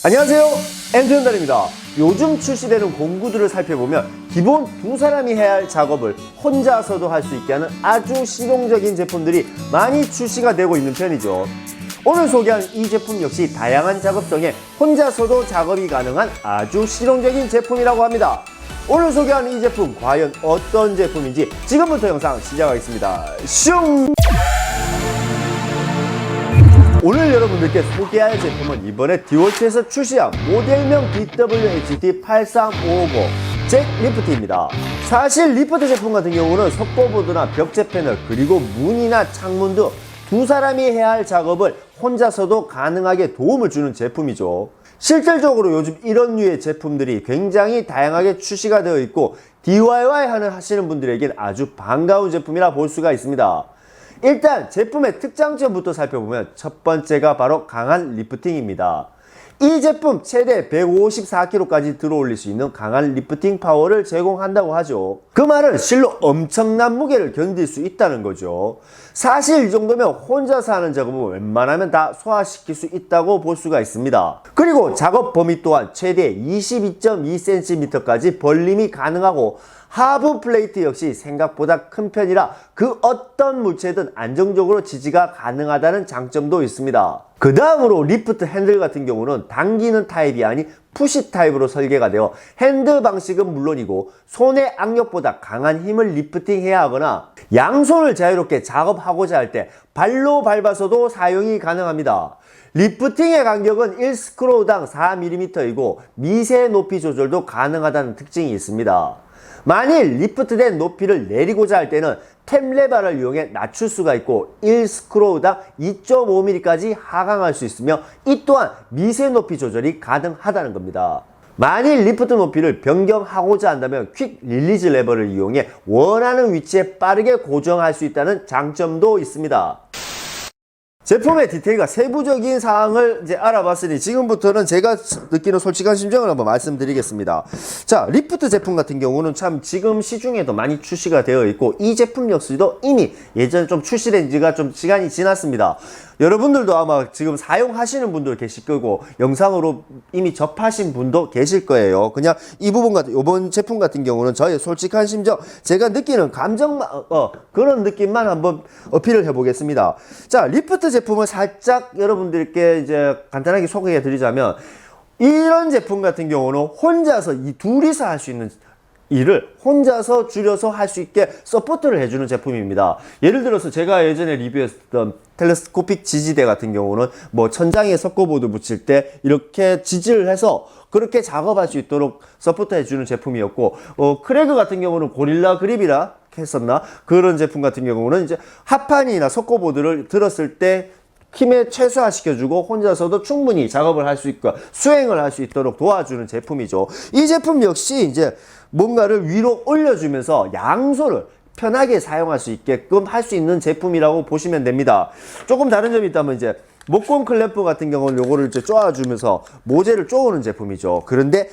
안녕하세요, 엔트현달입니다. 요즘 출시되는 공구들을 살펴보면 기본 두 사람이 해야 할 작업을 혼자서도 할 수 있게 하는 아주 실용적인 제품들이 많이 출시가 되고 있는 편이죠. 오늘 소개한 이 제품 역시 다양한 작업성에 혼자서도 작업이 가능한 아주 실용적인 제품이라고 합니다. 오늘 소개하는 이 제품 과연 어떤 제품인지 지금부터 영상 시작하겠습니다. 슝! 오늘 여러분들께 소개할 제품은 이번에 디월트에서 출시한 모델명 BWHT83550 잭 리프트입니다. 사실 리프트 제품 같은 경우는 석고보드나 벽제 패널 그리고 문이나 창문 등 두 사람이 해야 할 작업을 혼자서도 가능하게 도움을 주는 제품이죠. 실질적으로 요즘 이런 류의 제품들이 굉장히 다양하게 출시가 되어 있고 DIY 하시는 분들에겐 아주 반가운 제품이라 볼 수가 있습니다. 일단 제품의 특장점부터 살펴보면 첫 번째가 바로 강한 리프팅입니다. 이 제품 최대 154kg까지 들어올릴 수 있는 강한 리프팅 파워를 제공한다고 하죠. 그 말은 실로 엄청난 무게를 견딜 수 있다는 거죠. 사실 이 정도면 혼자서 하는 작업은 웬만하면 다 소화시킬 수 있다고 볼 수가 있습니다. 그리고 작업 범위 또한 최대 22.2cm까지 벌림이 가능하고 하부 플레이트 역시 생각보다 큰 편이라 그 어떤 물체든 안정적으로 지지가 가능하다는 장점도 있습니다. 그 다음으로 리프트 핸들 같은 경우는 당기는 타입이 아닌 푸시 타입으로 설계가 되어 핸드 방식은 물론이고 손의 악력보다 강한 힘을 리프팅해야 하거나 양손을 자유롭게 작업하고자 할 때 발로 밟아서도 사용이 가능합니다. 리프팅의 간격은 1스크로우당 4mm이고 미세 높이 조절도 가능하다는 특징이 있습니다. 만일 리프트된 높이를 내리고자 할 때는 탭 레버를 이용해 낮출 수가 있고 1스크로우당 2.5mm까지 하강할 수 있으며 이 또한 미세 높이 조절이 가능하다는 겁니다. 만일 리프트 높이를 변경하고자 한다면 퀵 릴리즈 레버를 이용해 원하는 위치에 빠르게 고정할 수 있다는 장점도 있습니다. 제품의 디테일과 세부적인 사항을 이제 알아봤으니 지금부터는 제가 느끼는 솔직한 심정을 한번 말씀드리겠습니다. 자, 리프트 제품 같은 경우는 참 지금 시중에도 많이 출시가 되어 있고 이 제품 역시도 이미 예전에 좀 출시된 지가 좀 시간이 지났습니다. 여러분들도 아마 지금 사용하시는 분들 계실 거고 영상으로 이미 접하신 분도 계실 거예요. 그냥 이 부분 같은 이번 제품 같은 경우는 저의 솔직한 심정, 제가 느끼는 감정만 그런 느낌만 한번 어필을 해보겠습니다. 자, 리프트 제품을 살짝 여러분들께 이제 간단하게 소개해 드리자면 이런 제품 같은 경우는 혼자서 이 둘이서 할 수 있는 일을 혼자서 줄여서 할 수 있게 서포트를 해주는 제품입니다. 예를 들어서 제가 예전에 리뷰했던 텔레스코픽 지지대 같은 경우는 뭐 천장에 석고보드 붙일 때 이렇게 지지를 해서 그렇게 작업할 수 있도록 서포트 해주는 제품이었고 크래그 같은 경우는 고릴라 그립이라 했었나? 그런 제품 같은 경우는 이제 합판이나 석고보드를 들었을 때 힘에 최소화시켜주고 혼자서도 충분히 작업을 할 수 있고 수행을 할 수 있도록 도와주는 제품이죠. 이 제품 역시 이제 뭔가를 위로 올려주면서 양손을 편하게 사용할 수 있게끔 할 수 있는 제품이라고 보시면 됩니다. 조금 다른 점이 있다면 이제 목공 클램프 같은 경우는 요거를 이제 쪼아주면서 모재를 쪼우는 제품이죠. 그런데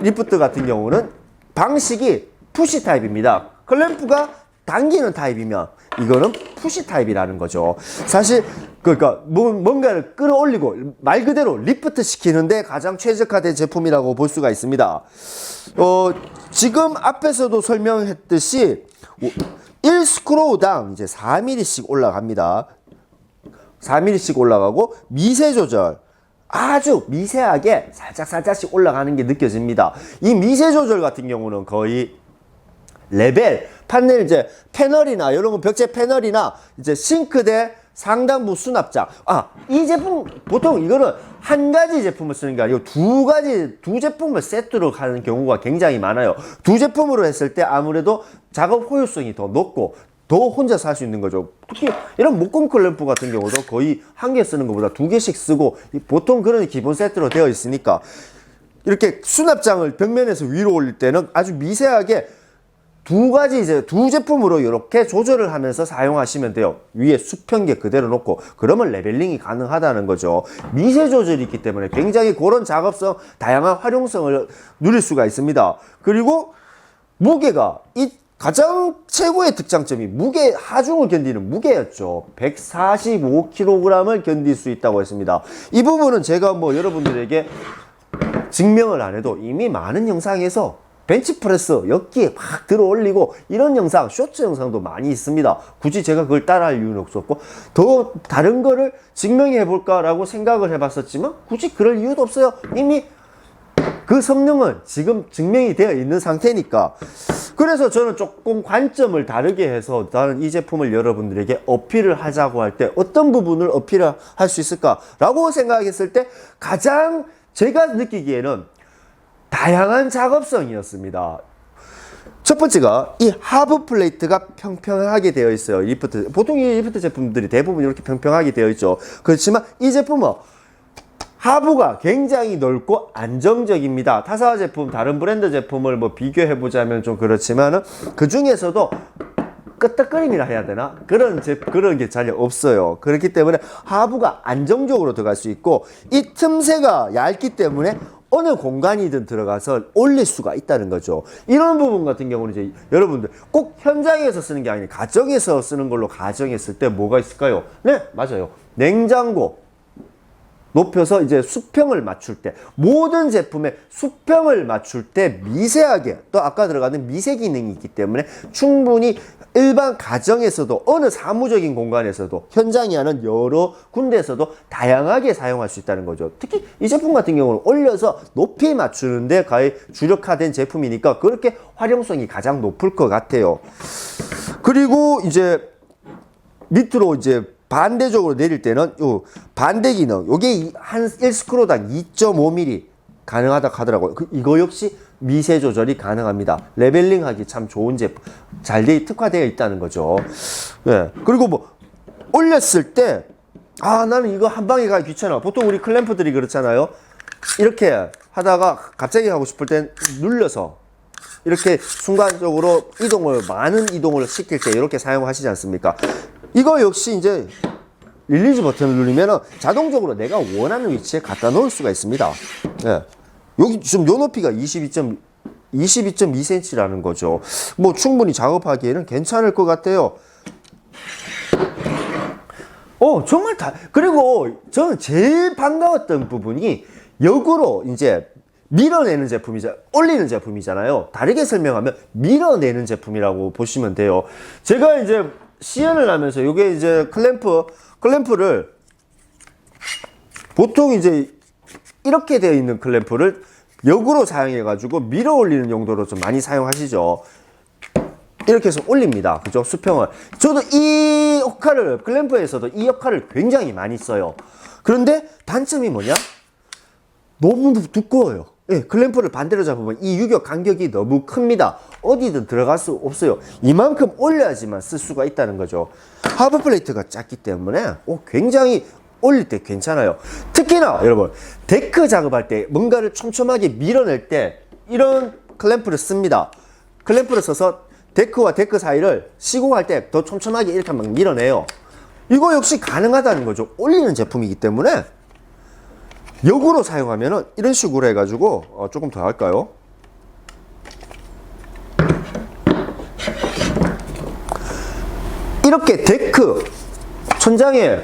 리프트 같은 경우는 방식이 푸시 타입입니다. 클램프가 당기는 타입이면 이거는 푸시 타입이라는 거죠. 사실 그러니까 뭔가를 끌어올리고 말 그대로 리프트 시키는데 가장 최적화된 제품이라고 볼 수가 있습니다. 지금 앞에서도 설명했듯이 1스크로우당 이제 4mm씩 올라갑니다. 4mm씩 올라가고 미세 조절 아주 미세하게 살짝씩 올라가는 게 느껴집니다. 이 미세 조절 같은 경우는 거의 레벨 판넬 이제 패널이나 이런 거 벽제 패널이나 이제 싱크대 상단부 수납장 이 제품 보통 이거는 한 가지 제품을 쓰는 게 아니고 두 제품을 세트로 가는 경우가 굉장히 많아요. 두 제품으로 했을 때 아무래도 작업 효율성이 더 높고 더 혼자서 할 수 있는 거죠. 특히 이런 목공 클램프 같은 경우도 거의 한 개 쓰는 것보다 두 개씩 쓰고 보통 그런 기본 세트로 되어 있으니까 이렇게 수납장을 벽면에서 위로 올릴 때는 아주 미세하게 두 제품으로 이렇게 조절을 하면서 사용하시면 돼요. 위에 수평계 그대로 놓고 그러면 레벨링이 가능하다는 거죠. 미세 조절이 있기 때문에 굉장히 그런 작업성, 다양한 활용성을 누릴 수가 있습니다. 그리고 무게가 이 가장 최고의 특장점이 무게, 하중을 견디는 무게였죠. 145kg을 견딜 수 있다고 했습니다. 이 부분은 제가 뭐 여러분들에게 증명을 안 해도 이미 많은 영상에서 벤치프레스 역기에 막 들어 올리고 이런 영상, 쇼츠 영상도 많이 있습니다. 굳이 제가 그걸 따라할 이유는 없었고, 더 다른 거를 증명해 볼까라고 생각을 해봤었지만 굳이 그럴 이유도 없어요. 이미 그 성능은 지금 증명이 되어 있는 상태니까. 그래서 저는 조금 관점을 다르게 해서 나는 이 제품을 여러분들에게 어필을 하자고 할 때 어떤 부분을 어필을 할 수 있을까라고 생각했을 때 가장 제가 느끼기에는 다양한 작업성이었습니다. 첫 번째가 이 하부 플레이트가 평평하게 되어 있어요. 리프트, 보통 이 리프트 제품들이 대부분 이렇게 평평하게 되어 있죠. 그렇지만 이 제품은 하부가 굉장히 넓고 안정적입니다. 타사 제품, 다른 브랜드 제품을 뭐 비교해 보자면 좀 그렇지만은 그 중에서도 끄떡거림이라 해야 되나? 그런 게 잘 없어요. 그렇기 때문에 하부가 안정적으로 들어갈 수 있고, 이 틈새가 얇기 때문에 어느 공간이든 들어가서 올릴 수가 있다는 거죠. 이런 부분 같은 경우는 이제 여러분들 꼭 현장에서 쓰는 게 아니라 가정에서 쓰는 걸로 가정했을 때 뭐가 있을까요? 네, 맞아요. 냉장고. 높여서 이제 수평을 맞출 때, 모든 제품의 수평을 맞출 때 미세하게, 또 아까 들어가는 미세 기능이 있기 때문에 충분히 일반 가정에서도 어느 사무적인 공간에서도 현장이 하는 여러 군데에서도 다양하게 사용할 수 있다는 거죠. 특히 이 제품 같은 경우는 올려서 높이 맞추는데 거의 주력화된 제품이니까 그렇게 활용성이 가장 높을 것 같아요. 그리고 이제 밑으로 이제 반대쪽으로 내릴 때는 요 반대 기능, 요게 한 1스크루당 2.5mm 가능하다고 하더라고요. 이거 역시 미세 조절이 가능합니다. 레벨링 하기 참 좋은 제품, 잘 특화되어 있다는 거죠. 네. 그리고 뭐 올렸을 때 나는 이거 한 방에 가기 귀찮아. 보통 우리 클램프들이 그렇잖아요. 이렇게 하다가 갑자기 하고 싶을 땐 눌러서 이렇게 순간적으로 많은 이동을 시킬 때 이렇게 사용하시지 않습니까? 이거 역시 이제 릴리즈 버튼을 누르면 자동적으로 내가 원하는 위치에 갖다 놓을 수가 있습니다. 예. 여기 지금 요 높이가 22.2cm라는 거죠. 뭐 충분히 작업하기에는 괜찮을 것 같아요. 정말 그리고 저는 제일 반가웠던 부분이 역으로 이제 밀어내는 올리는 제품이잖아요. 다르게 설명하면 밀어내는 제품이라고 보시면 돼요. 제가 이제 시연을 하면서 이게 이제 클램프를 보통 이제 이렇게 되어 있는 클램프를 역으로 사용해 가지고 밀어 올리는 용도로 좀 많이 사용하시죠. 이렇게 해서 올립니다. 그죠? 수평을. 저도 이 역할을, 클램프에서도 이 역할을 굉장히 많이 써요. 그런데 단점이 뭐냐? 너무 두꺼워요. 예, 클램프를 반대로 잡으면 이 유격 간격이 너무 큽니다. 어디든 들어갈 수 없어요. 이만큼 올려야지만 쓸 수가 있다는 거죠. 하부 플레이트가 작기 때문에 굉장히 올릴 때 괜찮아요. 특히나 여러분, 데크 작업할 때 뭔가를 촘촘하게 밀어낼 때 이런 클램프를 씁니다. 클램프를 써서 데크와 데크 사이를 시공할 때 더 촘촘하게 이렇게 막 밀어내요. 이거 역시 가능하다는 거죠. 올리는 제품이기 때문에. 역으로 사용하면은 이런 식으로 해가지고 조금 더 할까요? 이렇게 데크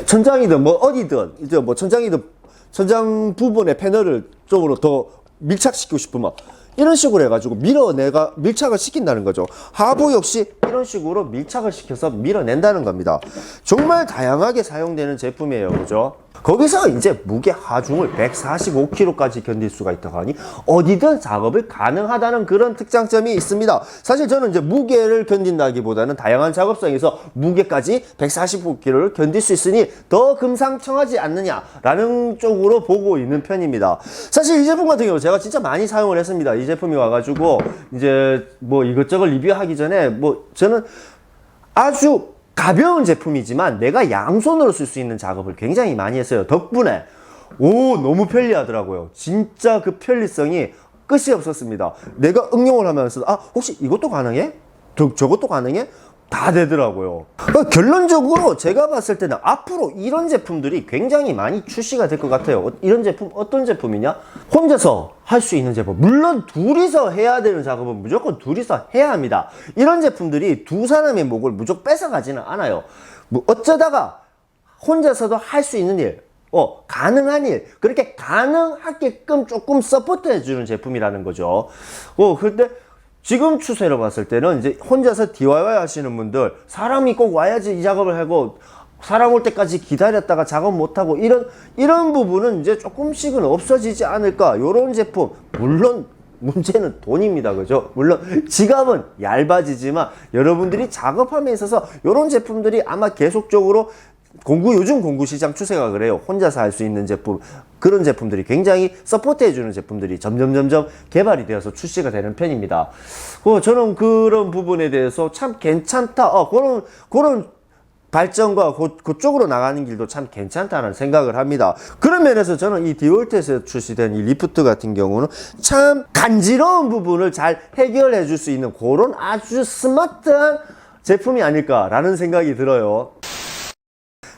천장이든 뭐 어디든 이제 뭐 천장이든 천장 부분의 패널을 쪽으로 더 밀착시키고 싶으면 이런 식으로 해가지고 밀착을 시킨다는 거죠. 하부 역시 이런 식으로 밀착을 시켜서 밀어낸다는 겁니다. 정말 다양하게 사용되는 제품이에요. 그죠? 거기서 이제 무게 하중을 145kg까지 견딜 수가 있다고 하니 어디든 작업을 가능하다는 그런 특장점이 있습니다. 사실 저는 이제 무게를 견딘다기보다는 다양한 작업성에서 무게까지 145kg를 견딜 수 있으니 더 금상첨화지 않느냐라는 쪽으로 보고 있는 편입니다. 사실 이 제품 같은 경우 제가 진짜 많이 사용을 했습니다. 이 제품이 와가지고 이제 뭐 이것저것 리뷰하기 전에 뭐 저는 아주 가벼운 제품이지만 내가 양손으로 쓸 수 있는 작업을 굉장히 많이 했어요. 덕분에 너무 편리하더라고요. 진짜 그 편리성이 끝이 없었습니다. 내가 응용을 하면서 혹시 이것도 가능해? 저것도 가능해? 다 되더라고요. 결론적으로 제가 봤을 때는 앞으로 이런 제품들이 굉장히 많이 출시가 될 것 같아요. 이런 제품 어떤 제품이냐? 혼자서 할 수 있는 제품. 물론 둘이서 해야 되는 작업은 무조건 둘이서 해야 합니다. 이런 제품들이 두 사람의 목을 무조건 뺏어가지는 않아요. 뭐 어쩌다가 혼자서도 할 수 있는 일, 가능한 일, 그렇게 가능하게끔 조금 서포트 해주는 제품이라는 거죠. 그런데 지금 추세로 봤을 때는 이제 혼자서 DIY 하시는 분들, 사람이 꼭 와야지 이 작업을 하고, 사람 올 때까지 기다렸다가 작업 못하고, 이런 부분은 이제 조금씩은 없어지지 않을까. 요런 제품, 물론 문제는 돈입니다. 그죠? 물론 지갑은 얇아지지만 여러분들이 작업함에 있어서 요런 제품들이 아마 계속적으로 요즘 공구 시장 추세가 그래요. 혼자서 할 수 있는 제품, 그런 제품들이 굉장히 서포트 해주는 제품들이 점점 개발이 되어서 출시가 되는 편입니다. 저는 그런 부분에 대해서 참 괜찮다. 그런 발전과 그쪽으로 나가는 길도 참 괜찮다는 생각을 합니다. 그런 면에서 저는 이 디월트에서 출시된 이 리프트 같은 경우는 참 간지러운 부분을 잘 해결해 줄 수 있는 그런 아주 스마트한 제품이 아닐까라는 생각이 들어요.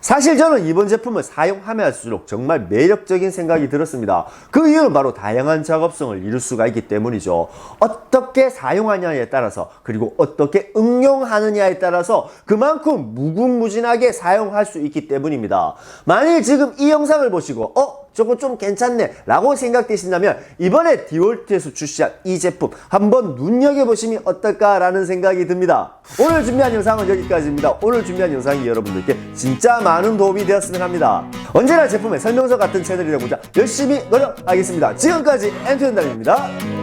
사실 저는 이번 제품을 사용하면 할수록 정말 매력적인 생각이 들었습니다. 그 이유는 바로 다양한 작업성을 이룰 수가 있기 때문이죠. 어떻게 사용하냐에 따라서, 그리고 어떻게 응용하느냐에 따라서 그만큼 무궁무진하게 사용할 수 있기 때문입니다. 만일 지금 이 영상을 보시고 저거 좀 괜찮네 라고 생각되신다면 이번에 디월트에서 출시한 이 제품 한번 눈여겨보시면 어떨까라는 생각이 듭니다. 오늘 준비한 영상은 여기까지입니다. 오늘 준비한 영상이 여러분들께 진짜 많은 도움이 되었으면 합니다. 언제나 제품의 설명서 같은 채널이 되고자 열심히 노력하겠습니다. 지금까지 엠투현달입니다.